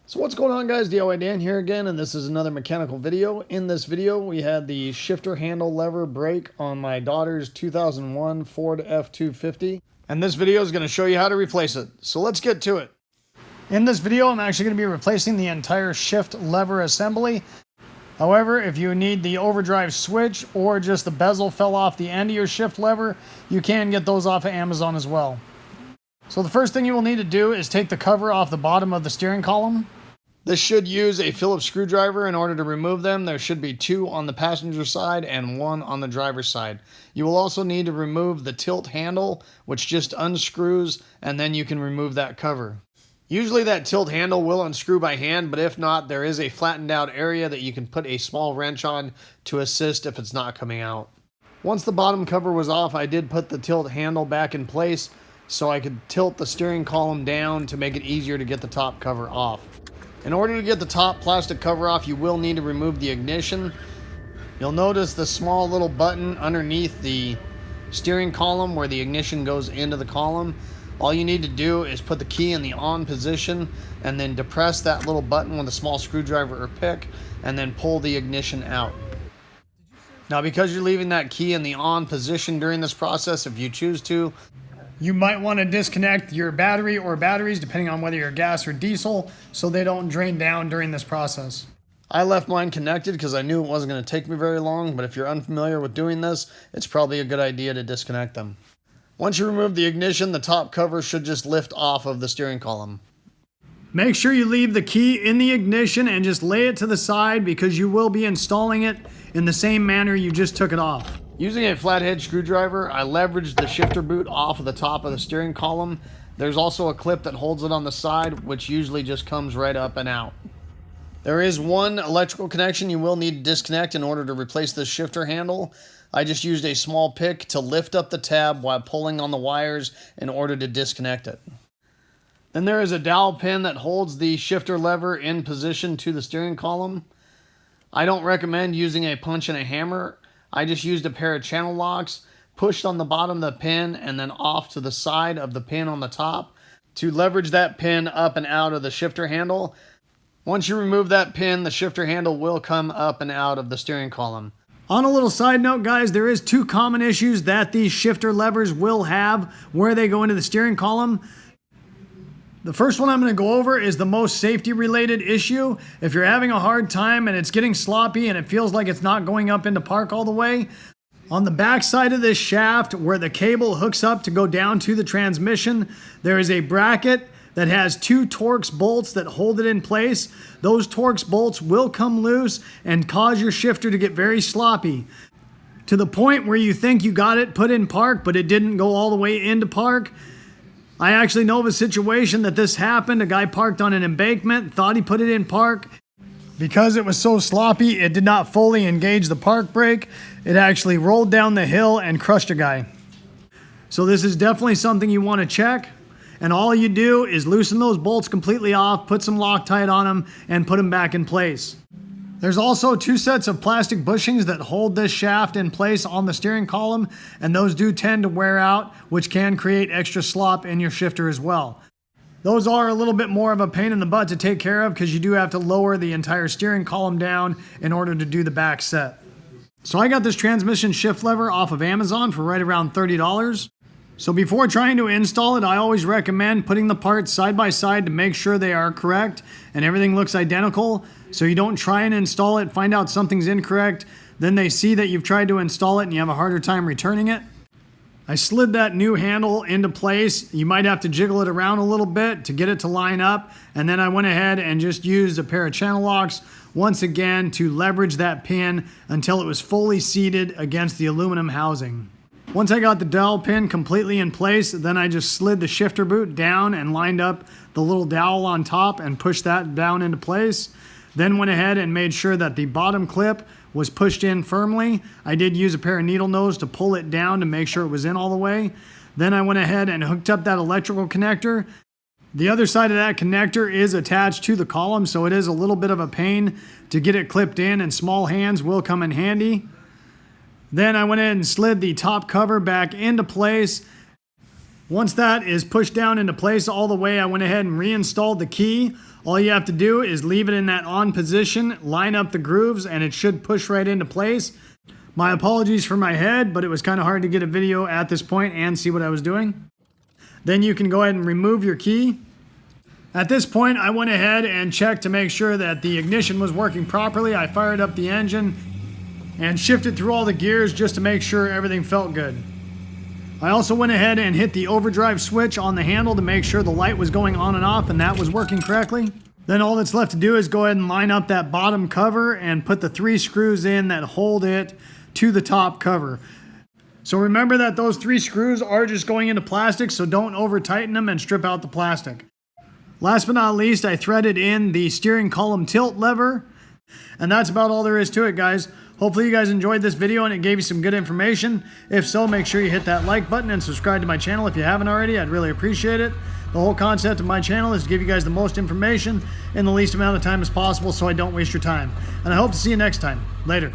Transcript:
So what's going on, guys? DIY Dan here again, and this is another mechanical video. In this video, we had the shifter handle lever break on my daughter's 2001 Ford F250. And this video is going to show you how to replace it. So let's get to it. In this video, I'm actually going to be replacing the entire shift lever assembly. However, if you need the overdrive switch or just the bezel fell off the end of your shift lever, you can get those off of Amazon as well. So the first thing you will need to do is take the cover off the bottom of the steering column. This should use a Phillips screwdriver in order to remove them. There should be 2 on the passenger side and 1 on the driver's side. You will also need to remove the tilt handle, which just unscrews, and then you can remove that cover. Usually that tilt handle will unscrew by hand, but if not, there is a flattened out area that you can put a small wrench on to assist if it's not coming out. Once the bottom cover was off, I did put the tilt handle back in place so I could tilt the steering column down to make it easier to get the top cover off. In order to get the top plastic cover off, you will need to remove the ignition. You'll notice the small little button underneath the steering column where the ignition goes into the column. All you need to do is put the key in the on position and then depress that little button with a small screwdriver or pick and then pull the ignition out. Now, because you're leaving that key in the on position during this process, if you choose to, you might want to disconnect your battery or batteries, depending on whether you're gas or diesel, so they don't drain down during this process. I left mine connected because I knew it wasn't going to take me very long, but if you're unfamiliar with doing this, it's probably a good idea to disconnect them. Once you remove the ignition, the top cover should just lift off of the steering column. Make sure you leave the key in the ignition and just lay it to the side because you will be installing it in the same manner you just took it off. Using a flathead screwdriver, I leveraged the shifter boot off of the top of the steering column. There's also a clip that holds it on the side, which usually just comes right up and out. There is one electrical connection you will need to disconnect in order to replace the shifter handle. I just used a small pick to lift up the tab while pulling on the wires in order to disconnect it. Then there is a dowel pin that holds the shifter lever in position to the steering column. I don't recommend using a punch and a hammer. I just used a pair of channel locks, pushed on the bottom of the pin and then off to the side of the pin on the top to leverage that pin up and out of the shifter handle. Once you remove that pin, the shifter handle will come up and out of the steering column. On a little side note, guys, there is 2 common issues that these shifter levers will have where they go into the steering column. The first one I'm going to go over is the most safety related issue. If you're having a hard time and it's getting sloppy and it feels like it's not going up into park all the way, on the back side of this shaft where the cable hooks up to go down to the transmission, there is a bracket that has 2 Torx bolts that hold it in place. Those Torx bolts will come loose and cause your shifter to get very sloppy to the point where you think you got it put in park, but it didn't go all the way into park. I actually know of a situation that this happened. A guy parked on an embankment, thought he put it in park. Because it was so sloppy, it did not fully engage the park brake. It actually rolled down the hill and crushed a guy. So this is definitely something you want to check. And all you do is loosen those bolts completely off, put some Loctite on them, and put them back in place. There's also 2 sets of plastic bushings that hold this shaft in place on the steering column, and those do tend to wear out, which can create extra slop in your shifter as well. Those are a little bit more of a pain in the butt to take care of because you do have to lower the entire steering column down in order to do the back set. So I got this transmission shift lever off of Amazon for right around $30. So before trying to install it, I always recommend putting the parts side by side to make sure they are correct and everything looks identical. So you don't try and install it, find out something's incorrect, then they see that you've tried to install it and you have a harder time returning it. I slid that new handle into place. You might have to jiggle it around a little bit to get it to line up. And then I went ahead and just used a pair of channel locks once again to leverage that pin until it was fully seated against the aluminum housing. Once I got the dowel pin completely in place, then I just slid the shifter boot down and lined up the little dowel on top and pushed that down into place. Then went ahead and made sure that the bottom clip was pushed in firmly. I did use a pair of needle nose to pull it down to make sure it was in all the way. Then I went ahead and hooked up that electrical connector. The other side of that connector is attached to the column, so it is a little bit of a pain to get it clipped in, and small hands will come in handy. Then I went ahead and slid the top cover back into place. Once that is pushed down into place all the way, I went ahead and reinstalled the key All you have to do is leave it in that on position, line up the grooves, and it should push right into place. My apologies for my head, but it was kind of hard to get a video at this point and see what I was doing. Then you can go ahead and remove your key. At this point, I went ahead and checked to make sure that the ignition was working properly. I fired up the engine and shifted through all the gears just to make sure everything felt good. I also went ahead and hit the overdrive switch on the handle to make sure the light was going on and off and that was working correctly. Then all that's left to do is go ahead and line up that bottom cover and put the 3 screws in that hold it to the top cover. So remember that those 3 screws are just going into plastic, so don't over tighten them and strip out the plastic. Last but not least, I threaded in the steering column tilt lever. And that's about all there is to it, guys. Hopefully you guys enjoyed this video and it gave you some good information. If so, make sure you hit that like button and subscribe to my channel if you haven't already. I'd really appreciate it. The whole concept of my channel is to give you guys the most information in the least amount of time as possible so I don't waste your time. And I hope to see you next time. Later.